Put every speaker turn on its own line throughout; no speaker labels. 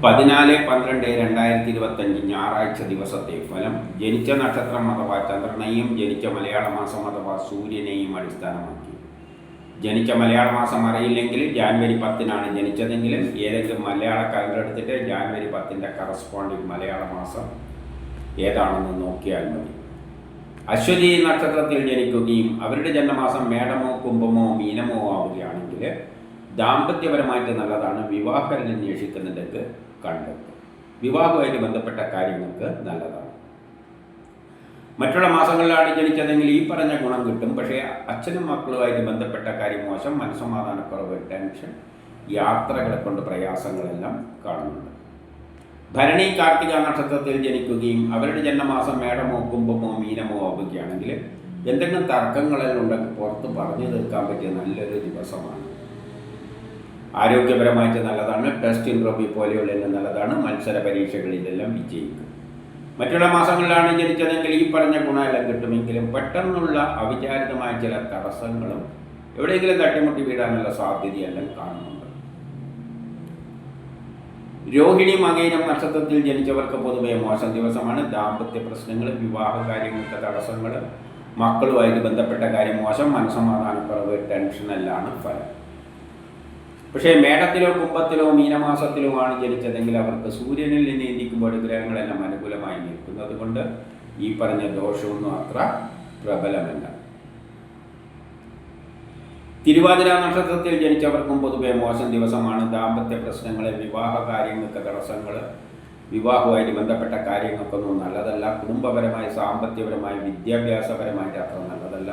14/12/2025 ഞായറാഴ്ച ദിവസത്തെ ഫലം. ജനിച്ച നക്ഷത്രം അഥവാ ചന്ദ്രനെയും ജനിച്ച മലയാള മാസം അഥവാ സൂര്യനെയും അടിസ്ഥാനമാക്കി. ജനിച്ച മലയാള മാസം അറിയില്ലെങ്കിൽ ജാനുവരി 10-നാണ് ജനിച്ചതെങ്കിലും ഏതെങ്കിലും മലയാള കലണ്ടർ എടുത്തിട്ട് ജാനുവരി 10-ൻ്റെ കറസ്പോണ്ടിങ് മലയാള മാസം ഏതാണെന്ന് നോക്കിയാൽ മതി. അശ്വതി നക്ഷത്രത്തിൽ ജനിക്കുകയും അവരുടെ ജന്മമാസം മേടമോ കുംഭമോ മീനമോ ആവുകയാണെങ്കിൽ ദാമ്പത്യപരമായിട്ട് നല്ലതാണ്. വിവാഹം അന്വേഷിക്കുന്നിടത്ത് കണ്ടെത്തും. വിവാഹവുമായിട്ട് ബന്ധപ്പെട്ട കാര്യങ്ങൾക്ക് നല്ലതാണ്. മറ്റുള്ള മാസങ്ങളിലാണ് ജനിച്ചതെങ്കിൽ ഈ പറഞ്ഞ ഗുണം കിട്ടും. പക്ഷേ അച്ഛനും മക്കളുമായിട്ട് ബന്ധപ്പെട്ട കാര്യം മോശം, മനസ്സമാധാനക്കുറവ്, ടെൻഷൻ, യാത്രകളെ കൊണ്ട് പ്രയാസങ്ങളെല്ലാം കാണുന്നുണ്ട്. ഭരണി കാർത്തിക നക്ഷത്രത്തിൽ ജനിക്കുകയും അവരുടെ ജന്മമാസം മേടമോ കുംഭമോ മീനമോ ആവുകയാണെങ്കിൽ എന്തെങ്കിലും തർക്കങ്ങളെല്ലാം ഉണ്ടെങ്കിൽ പുറത്ത് പറഞ്ഞു തീർക്കാൻ പറ്റിയ നല്ലൊരു ദിവസമാണ്. ആരോഗ്യപരമായിട്ട് നല്ലതാണ്. ടെസ്റ്റ് ഇൻട്രോബി പോലെയുള്ളതെല്ലാം നല്ലതാണ്. മത്സര പരീക്ഷകളിലെല്ലാം വിജയിക്കും. മറ്റുള്ള മാസങ്ങളിലാണ് ജനിച്ചതെങ്കിൽ ഈ പറഞ്ഞ ഗുണമെല്ലാം കിട്ടുമെങ്കിലും പെട്ടെന്നുള്ള അവിചാരിതമായ ചില തടസ്സങ്ങളും എവിടെയെങ്കിലും തട്ടിമുട്ടി വീഴാനുള്ള സാധ്യതയെല്ലാം കാണുന്നുണ്ട്. രോഹിണി മകയിരം നക്ഷത്രത്തിൽ ജനിച്ചവർക്ക് പൊതുവെ മോശം ദിവസമാണ്. ദാമ്പത്യ പ്രശ്നങ്ങൾ, വിവാഹ കാര്യങ്ങൾക്ക് തടസ്സങ്ങൾ, മക്കളുമായിട്ട് ബന്ധപ്പെട്ട കാര്യം മോശം, മനസ്സമാധാനക്കുറവ്, ടെൻഷനെല്ലാം ഫലം. പക്ഷേ മേടത്തിലോ കുംഭത്തിലോ മീനമാസത്തിലോ ആണ് ജനിച്ചതെങ്കിൽ അവർക്ക് സൂര്യനിൽ നിന്ന് ചിന്തിക്കുമ്പോൾ ഗ്രഹങ്ങളെല്ലാം അനുകൂലമായി നിൽക്കുന്നത് കൊണ്ട് ഈ പറഞ്ഞ ദോഷമൊന്നും അത്ര പ്രബലമല്ല. തിരുവാതിര നക്ഷത്രത്തിൽ ജനിച്ചവർക്കും പൊതുവെ മോശം ദിവസമാണ്. ദാമ്പത്യ പ്രശ്നങ്ങൾ, വിവാഹ കാര്യങ്ങൾക്ക് തടസ്സങ്ങൾ, വിവാഹവുമായിട്ട് ബന്ധപ്പെട്ട കാര്യങ്ങൾക്കൊന്നും നല്ലതല്ല. കുടുംബപരമായി, സാമ്പത്തികപരമായി, വിദ്യാഭ്യാസപരമായിട്ട് അത്ര നല്ലതല്ല.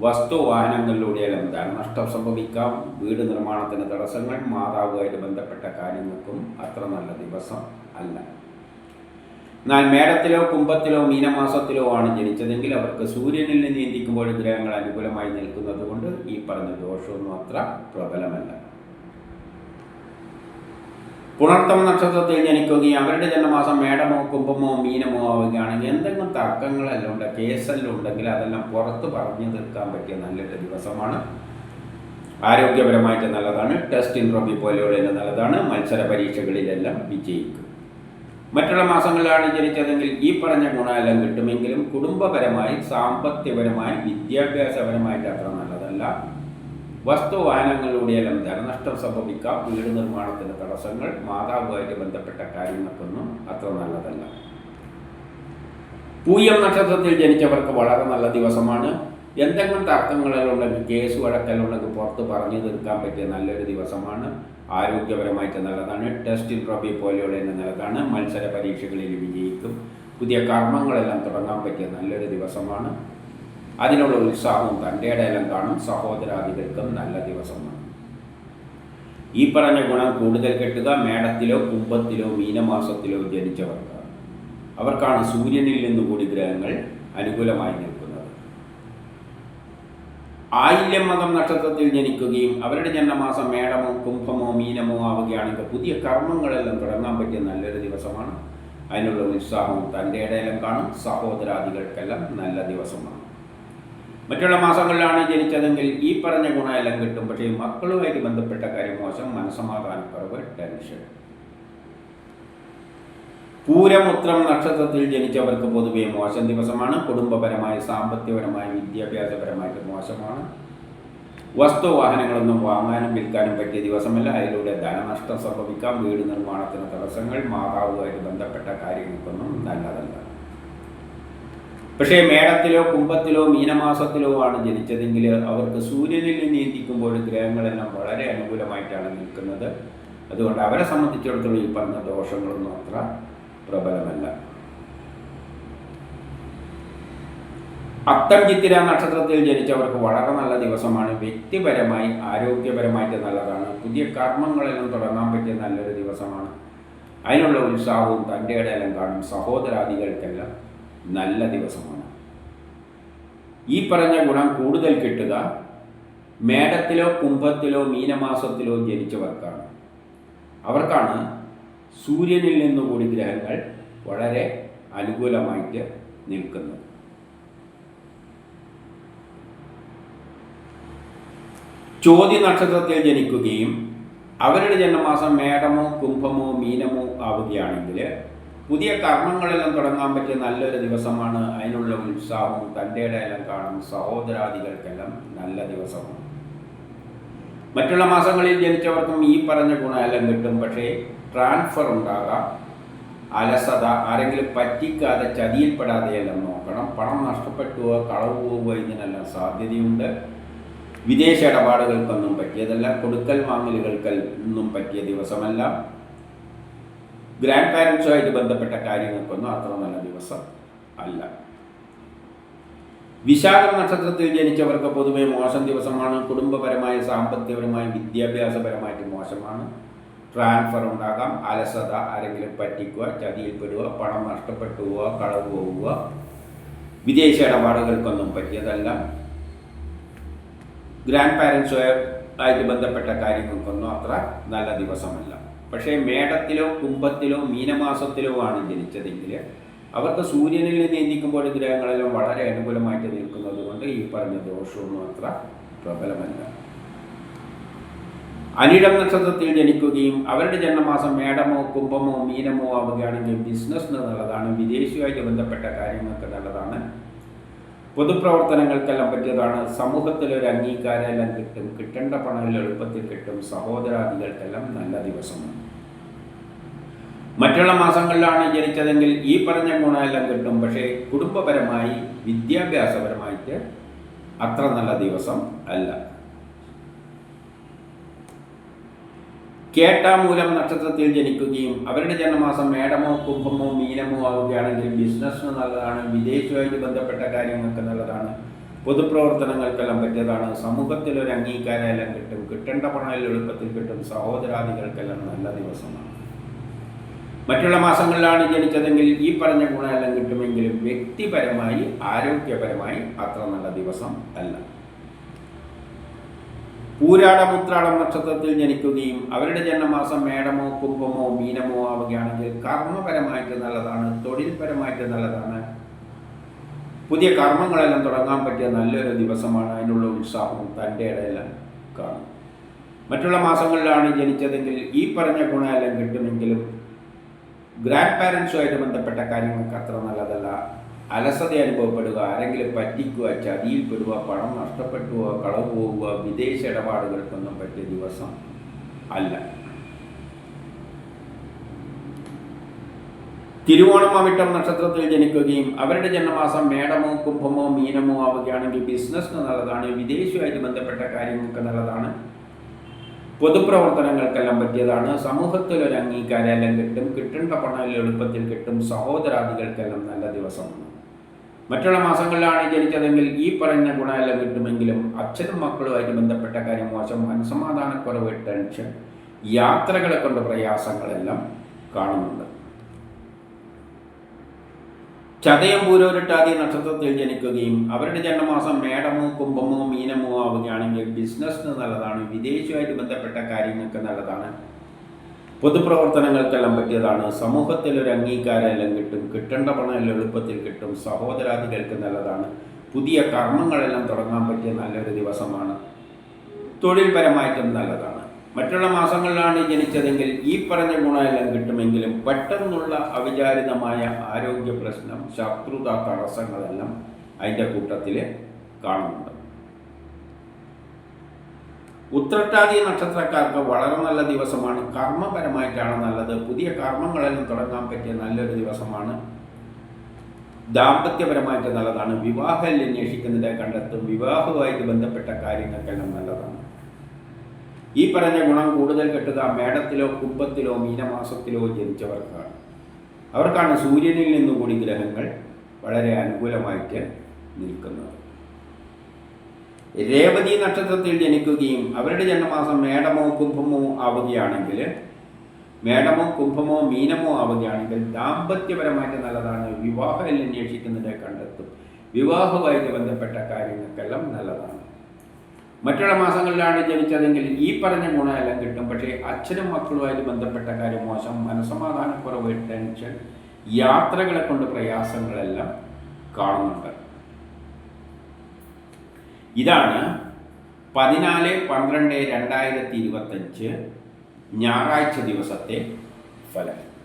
വസ്തുവാഹനങ്ങളിലൂടെയെല്ലാം ധനനഷ്ടം സംഭവിക്കാം. വീട് നിർമ്മാണത്തിന് തടസ്സങ്ങൾ, മാതാവുമായിട്ട് ബന്ധപ്പെട്ട കാര്യങ്ങൾക്കും അത്ര നല്ല ദിവസം അല്ല. എന്നാൽ മേടത്തിലോ കുംഭത്തിലോ മീനമാസത്തിലോ ആണ് ജനിച്ചതെങ്കിൽ അവർക്ക് സൂര്യനിൽ നിന്ന് ചിന്തിക്കുമ്പോൾ ഗ്രഹങ്ങൾ അനുകൂലമായി നിൽക്കുന്നത് കൊണ്ട് ഈ പറഞ്ഞ ദോഷമൊന്നും അത്ര പ്രബലമല്ല. പുണർത്തം നക്ഷത്രത്തിൽ ജനിക്കുകയും അവരുടെ ജന്മമാസം മേടമോ കുംഭമോ മീനമോ ആവുകയാണെങ്കിൽ എന്തെങ്കിലും തർക്കങ്ങളെല്ലാം ഉണ്ട്, കേസെല്ലാം ഉണ്ടെങ്കിൽ അതെല്ലാം പുറത്ത് പറഞ്ഞു തീർക്കാൻ പറ്റിയ നല്ലൊരു ദിവസമാണ്. ആരോഗ്യപരമായിട്ട് നല്ലതാണ്. ടെസ്റ്റ് ഇൻട്രോബി പോലെയുള്ള നല്ലതാണ്. മത്സര പരീക്ഷകളിലെല്ലാം വിജയിക്കും. മറ്റുള്ള മാസങ്ങളിലാണ് ജനിച്ചതെങ്കിൽ ഈ പറഞ്ഞ ഗുണമെല്ലാം കിട്ടുമെങ്കിലും കുടുംബപരമായി, സാമ്പത്തികപരമായി, വിദ്യാഭ്യാസപരമായിട്ട് അത്ര നല്ലതല്ല. വസ്തുവാഹനങ്ങളിലൂടെയെല്ലാം ധനനഷ്ടം സംഭവിക്കാം. വീട് നിർമ്മാണത്തിന് തടസ്സങ്ങൾ, മാതാവുമായിട്ട് ബന്ധപ്പെട്ട കാര്യങ്ങൾക്കൊന്നും അത്ര നല്ലതല്ല. പൂയം നക്ഷത്രത്തിൽ ജനിച്ചവർക്ക് വളരെ നല്ല ദിവസമാണ്. എന്തെങ്കിലും തർക്കങ്ങളെല്ലാം ഉണ്ടെങ്കിൽ, കേസ് വഴക്കെല്ലാം ഉണ്ടെങ്കിൽ പുറത്ത് പറഞ്ഞു തീർക്കാൻ പറ്റിയ നല്ലൊരു ദിവസമാണ്. ആരോഗ്യപരമായിട്ട് നല്ലതാണ്. ടെസ്റ്റ് ഇൻട്രോബി പോലെയുള്ള നല്ലതാണ്. മത്സര പരീക്ഷകളിൽ വിജയിക്കും. പുതിയ കർമ്മങ്ങളെല്ലാം തുടങ്ങാൻ പറ്റിയ നല്ലൊരു ദിവസമാണ്. അതിനുള്ള ഉത്സാഹവും തൻ്റെ ഇടയിലും കാണും. സഹോദരാദികൾക്കും നല്ല ദിവസമാണ്. ഈ പറഞ്ഞ ഗുണം കൂടുതൽ കിട്ടുക മേടത്തിലോ കുംഭത്തിലോ മീനമാസത്തിലോ ജനിച്ചവർക്കാണ്. അവർക്കാണ് സൂര്യനിൽ നിന്നുകൂടി ഗ്രഹങ്ങൾ അനുകൂലമായി നിൽക്കുന്നത്. ആയില്യം മകം നക്ഷത്രത്തിൽ ജനിക്കുകയും അവരുടെ ജന്മമാസം മേടമോ കുംഭമോ മീനമോ ആവുകയാണെങ്കിൽ പുതിയ കർമ്മങ്ങളെല്ലാം തുടങ്ങാൻ പറ്റിയ നല്ലൊരു ദിവസമാണ്. അതിനുള്ള ഉത്സാഹവും തൻ്റെ ഇടയിലും കാണും. സഹോദരാദികൾക്കെല്ലാം നല്ല ദിവസമാണ്. മറ്റുള്ള മാസങ്ങളിലാണ് ജനിച്ചതെങ്കിൽ ഈ പറഞ്ഞ ഗുണമെല്ലാം കിട്ടും. പക്ഷേ മക്കളുമായിട്ട് ബന്ധപ്പെട്ട കാര്യം മോശം, മനസ്സമാധാനക്കുറവ്, ടെൻഷൻ. പൂരം ഉത്രം നക്ഷത്രത്തിൽ ജനിച്ചവർക്ക് പൊതുവെ മോശം ദിവസമാണ്. കുടുംബപരമായി, സാമ്പത്തികപരമായി, വിദ്യാഭ്യാസപരമായിട്ട് മോശമാണ്. വസ്തുവാഹനങ്ങളൊന്നും വാങ്ങാനും വിൽക്കാനും പറ്റിയ ദിവസമല്ല. അതിലൂടെ ധനനഷ്ടം സംഭവിക്കാം. വീട് നിർമ്മാണത്തിന് തടസ്സങ്ങൾ, മാതാവുമായിട്ട് ബന്ധപ്പെട്ട കാര്യങ്ങൾക്കൊന്നും നല്ലതല്ല. പക്ഷേ മേടത്തിലോ കുംഭത്തിലോ മീനമാസത്തിലോ ആണ് ജനിച്ചതെങ്കിൽ അവർക്ക് സൂര്യനിൽ നിന്ന് ചിന്തിക്കുമ്പോൾ ഗ്രഹങ്ങളെല്ലാം വളരെ അനുകൂലമായിട്ടാണ് നിൽക്കുന്നത്. അതുകൊണ്ട് അവരെ സംബന്ധിച്ചിടത്തോളം ഈ പറഞ്ഞ ദോഷങ്ങളൊന്നും അത്ര പ്രബലമല്ല. അത്തം ചിത്തിര നക്ഷത്രത്തിൽ ജനിച്ചവർക്ക് വളരെ നല്ല ദിവസമാണ്. വ്യക്തിപരമായി, ആരോഗ്യപരമായിട്ട് നല്ലതാണ്. പുതിയ കർമ്മങ്ങളെല്ലാം തുടങ്ങാൻ പറ്റിയ നല്ലൊരു ദിവസമാണ്. അതിനുള്ള ഉത്സാഹവും തൻ്റെ ഇടയിലും കാണും. സഹോദരാദികൾക്കെല്ലാം നല്ല ദിവസമാണ്. ഈ പറഞ്ഞ ഗുണം കൂടുതൽ കിട്ടുക മേടത്തിലോ കുംഭത്തിലോ മീനമാസത്തിലോ ജനിച്ചവർക്കാണ്. അവർക്കാണ് സൂര്യനിൽ നിന്നുകൂടി ഗ്രഹങ്ങൾ വളരെ അനുകൂലമായിട്ട് നിൽക്കുന്നത്. ചോതി നക്ഷത്രത്തിൽ ജനിക്കുകയും അവരുടെ ജന്മമാസം മേടമോ കുംഭമോ മീനമോ ആവുകയാണെങ്കിൽ പുതിയ കർമ്മങ്ങളെല്ലാം തുടങ്ങാൻ പറ്റിയ നല്ലൊരു ദിവസമാണ്. അതിനുള്ള ഉത്സാഹവും തൻ്റെ ഇടയെല്ലാം കാണും. സഹോദരാദികൾക്കെല്ലാം നല്ല ദിവസമാണ്. മറ്റുള്ള മാസങ്ങളിൽ ജനിച്ചവർക്കും ഈ പറഞ്ഞ ഗുണമെല്ലാം കിട്ടും. പക്ഷേ ട്രാൻസ്ഫർ ഉണ്ടാകാം, അലസത, ആരെങ്കിലും പറ്റിക്കാതെ ചതിയിൽപ്പെടാതെയെല്ലാം നോക്കണം. പണം നഷ്ടപ്പെട്ടുവോ കളവ് പോവുകയോ ഇതിനെല്ലാം സാധ്യതയുണ്ട്. വിദേശ ഇടപാടുകൾക്കൊന്നും പറ്റിയതല്ല. കൊടുക്കൽ വാങ്ങലുകൾക്കൊന്നും പറ്റിയ ദിവസമല്ല. ഗ്രാൻഡ് പാരൻസുമായിട്ട് ബന്ധപ്പെട്ട കാര്യങ്ങൾക്കൊന്നും അത്ര നല്ല ദിവസം അല്ല. വിശാഖം നക്ഷത്രത്തിൽ ജനിച്ചവർക്ക് പൊതുവെ മോശം ദിവസമാണ്. കുടുംബപരമായി, സാമ്പത്തികപരമായി, വിദ്യാഭ്യാസപരമായിട്ട് മോശമാണ്. ട്രാൻസ്ഫർ ഉണ്ടാകാം, അലസത, ആരെങ്കിലും പറ്റിക്കുക, ചതിയിൽപ്പെടുക, പണം നഷ്ടപ്പെട്ടു പോവുക, കളവ് പോവുക, വിദേശ ഇടപാടുകൾക്കൊന്നും പറ്റിയതല്ല. ഗ്രാൻഡ് പാരൻസുമായിട്ട് ബന്ധപ്പെട്ട കാര്യങ്ങൾക്കൊന്നും അത്ര നല്ല ദിവസമല്ല. പക്ഷേ മേടത്തിലോ കുംഭത്തിലോ മീനമാസത്തിലോ ആണ് ജനിച്ചതെങ്കിൽ അവർക്ക് സൂര്യനിൽ നീന്തിക്കുമ്പോൾ ഗ്രഹങ്ങളെല്ലാം വളരെ അനുകൂലമായിട്ട് നിൽക്കുന്നത് കൊണ്ട് ഈ പറഞ്ഞ ദോഷമൊന്നും അത്ര പ്രബലമല്ല. അനിഴം നക്ഷത്രത്തിൽ ജനിക്കുകയും അവരുടെ ജന്മമാസം മേടമോ കുംഭമോ മീനമോ ആവുകയാണെങ്കിൽ ബിസിനസ്സിന് നല്ലതാണ്. വിദേശിയുമായിട്ട് ബന്ധപ്പെട്ട കാര്യങ്ങൾക്ക് നല്ലതാണ്. പൊതുപ്രവർത്തനങ്ങൾക്കെല്ലാം പറ്റിയതാണ്. സമൂഹത്തിലൊരു അംഗീകാരമെല്ലാം കിട്ടും. കിട്ടേണ്ട പണം എളുപ്പത്തിൽ കിട്ടും. സഹോദരാദികൾക്കെല്ലാം നല്ല ദിവസമാണ്. മറ്റുള്ള മാസങ്ങളിലാണ് ജനിച്ചതെങ്കിൽ ഈ പറഞ്ഞ ഗുണമെല്ലാം കിട്ടും. പക്ഷേ കുടുംബപരമായി, വിദ്യാഭ്യാസപരമായിട്ട് അത്ര നല്ല ദിവസം അല്ല. കേട്ടാമൂലം നക്ഷത്രത്തിൽ ജനിക്കുകയും അവരുടെ ജന്മമാസം മേടമോ കുംഭമോ മീനമോ ആവുകയാണെങ്കിൽ ബിസിനസ്സിന് നല്ലതാണ്. വിദേശവുമായിട്ട് ബന്ധപ്പെട്ട കാര്യങ്ങൾക്ക് നല്ലതാണ്. പൊതുപ്രവർത്തനങ്ങൾക്കെല്ലാം പറ്റിയതാണ്. സമൂഹത്തിലൊരു അംഗീകാരമെല്ലാം കിട്ടും. കിട്ടേണ്ട പണം എളുപ്പത്തിൽ കിട്ടും. സഹോദരാദികൾക്കെല്ലാം നല്ല ദിവസമാണ്. മറ്റുള്ള മാസങ്ങളിലാണ് ജനിച്ചതെങ്കിൽ ഈ പറഞ്ഞ ഗുണമെല്ലാം കിട്ടുമെങ്കിലും വ്യക്തിപരമായി, ആരോഗ്യപരമായി അത്ര നല്ല ദിവസം അല്ല. പൂരാടം ഉത്രാടം നക്ഷത്രത്തിൽ ജനിക്കുകയും അവരുടെ ജന്മമാസം മേടമോ കുംഭമോ മീനമോ ആവുകയാണെങ്കിൽ കർമ്മപരമായിട്ട് നല്ലതാണ്. തൊഴിൽപരമായിട്ട് നല്ലതാണ്. പുതിയ കർമ്മങ്ങളെല്ലാം തുടങ്ങാൻ പറ്റിയ നല്ലൊരു ദിവസമാണ്. അതിനുള്ള ഉത്സാഹവും തൻ്റെ ഇടയെല്ലാം കാണും. മറ്റുള്ള മാസങ്ങളിലാണ് ജനിച്ചതെങ്കിൽ ഈ പറഞ്ഞ ഗുണമെല്ലാം കിട്ടുമെങ്കിലും ഗ്രാൻഡ് പാരൻസുമായിട്ട് ബന്ധപ്പെട്ട കാര്യങ്ങൾക്ക് അത്ര നല്ലതല്ല. അലസത അനുഭവപ്പെടുക, ആരെങ്കിലും പറ്റിക്കുക, ചതിയിൽപ്പെടുക, പണം നഷ്ടപ്പെട്ടുക, കളവ് പോവുക, വിദേശ ഇടപാടുകൾക്കൊന്നും പറ്റിയ ദിവസം അല്ല. തിരുവോണം അവിട്ടം നക്ഷത്രത്തിൽ ജനിക്കുകയും അവരുടെ ജന്മമാസം മേടമോ കുംഭമോ മീനമോ ആവുകയാണെങ്കിൽ ബിസിനസ്സിന് നല്ലതാണ്. വിദേശവുമായിട്ട് ബന്ധപ്പെട്ട കാര്യങ്ങൾക്ക് നല്ലതാണ്. പൊതുപ്രവർത്തനങ്ങൾക്കെല്ലാം പറ്റിയതാണ്. സമൂഹത്തിലൊരു അംഗീകാരമെല്ലാം കിട്ടും. കിട്ടേണ്ട പണം എളുപ്പത്തിൽ കിട്ടും. സഹോദരാദികൾക്കെല്ലാം നല്ല ദിവസമാണ്. മറ്റുള്ള മാസങ്ങളിലാണ് ജനിച്ചതെങ്കിൽ ഈ പറഞ്ഞ ഗുണമെല്ലാം കിട്ടുമെങ്കിലും അച്ഛനും മക്കളുമായിട്ട് ബന്ധപ്പെട്ട കാര്യം മോശം. മനസ്സമാധാനക്കുറവ്, ടെൻഷൻ, യാത്രകളെ കൊണ്ട് പ്രയാസങ്ങളെല്ലാം കാണുന്നുണ്ട്. ചതയം പൂരോരുട്ടാതി നക്ഷത്രത്തിൽ ജനിക്കുകയും അവരുടെ ജന്മമാസം മേടമോ കുംഭമോ മീനമോ ആവുകയാണെങ്കിൽ ബിസിനസ്സിന് നല്ലതാണ്. വിദേശവുമായിട്ട് ബന്ധപ്പെട്ട കാര്യങ്ങൾക്ക് നല്ലതാണ്. പൊതുപ്രവർത്തനങ്ങൾക്കെല്ലാം പറ്റിയതാണ്. സമൂഹത്തിലൊരു അംഗീകാരമെല്ലാം കിട്ടും. കിട്ടേണ്ട പണം എളുപ്പത്തിൽ കിട്ടും. സഹോദരാദികൾക്ക് നല്ലതാണ്. പുതിയ കർമ്മങ്ങളെല്ലാം തുടങ്ങാൻ പറ്റിയ നല്ലൊരു ദിവസമാണ്. തൊഴിൽപരമായിട്ടും നല്ലതാണ്. മറ്റുള്ള മാസങ്ങളിലാണ് ജനിച്ചതെങ്കിൽ ഈ പറഞ്ഞ ഗുണമെല്ലാം കിട്ടുമെങ്കിലും പെട്ടെന്നുള്ള അവിചാരിതമായ ആരോഗ്യ പ്രശ്നം, ശത്രുത, തടസ്സങ്ങളെല്ലാം അതിൻ്റെ കൂട്ടത്തിൽ കാണുന്നുണ്ട്. ഉത്രട്ടാതി നക്ഷത്രക്കാർക്ക് വളരെ നല്ല ദിവസമാണ്. കർമ്മപരമായിട്ടാണ് നല്ലത്. പുതിയ കർമ്മങ്ങളെല്ലാം തുടങ്ങാൻ പറ്റിയ നല്ലൊരു ദിവസമാണ്. ദാമ്പത്യപരമായിട്ട് നല്ലതാണ്. വിവാഹം അന്വേഷിക്കുന്നതിനെ കണ്ടെത്തും. വിവാഹവുമായിട്ട് ബന്ധപ്പെട്ട കാര്യങ്ങൾക്കെല്ലാം നല്ലതാണ്. ഈ പറഞ്ഞ ഗുണം കൂടുതൽ കിട്ടുക മേടത്തിലോ കുംഭത്തിലോ മീനമാസത്തിലോ ജനിച്ചവർക്കാണ്. അവർക്കാണ് സൂര്യനിൽ നിന്നുകൂടി ഗ്രഹങ്ങൾ വളരെ അനുകൂലമായിട്ട് നിൽക്കുന്നത്. രേവതി നക്ഷത്രത്തിൽ ജനിക്കുകയും അവരുടെ ജന്മമാസം മേടമോ കുംഭമോ ആവുകയാണെങ്കിൽ മേടമോ കുംഭമോ മീനമോ ആവുകയാണെങ്കിൽ ദാമ്പത്യപരമായിട്ട് നല്ലതാണ്. വിവാഹം അന്വേഷിക്കുന്നതിനെ കണ്ടെത്തും. വിവാഹവുമായിട്ട് ബന്ധപ്പെട്ട കാര്യങ്ങൾക്കെല്ലാം നല്ലതാണ്. മറ്റുള്ള മാസങ്ങളിലാണ് ജനിച്ചതെങ്കിൽ ഈ പറഞ്ഞ ഗുണമെല്ലാം കിട്ടും. പക്ഷേ അച്ഛനും മക്കളുമായിട്ട് ബന്ധപ്പെട്ട കാര്യം മോശം. മനസ്സമാധാനക്കുറവ്, ടെൻഷൻ, യാത്രകളെ കൊണ്ട് പ്രയാസങ്ങളെല്ലാം കാണുന്നുണ്ട്. ഇതാണ് 14/12/2025 ഞായറാഴ്ച ദിവസത്തെ ഫലം.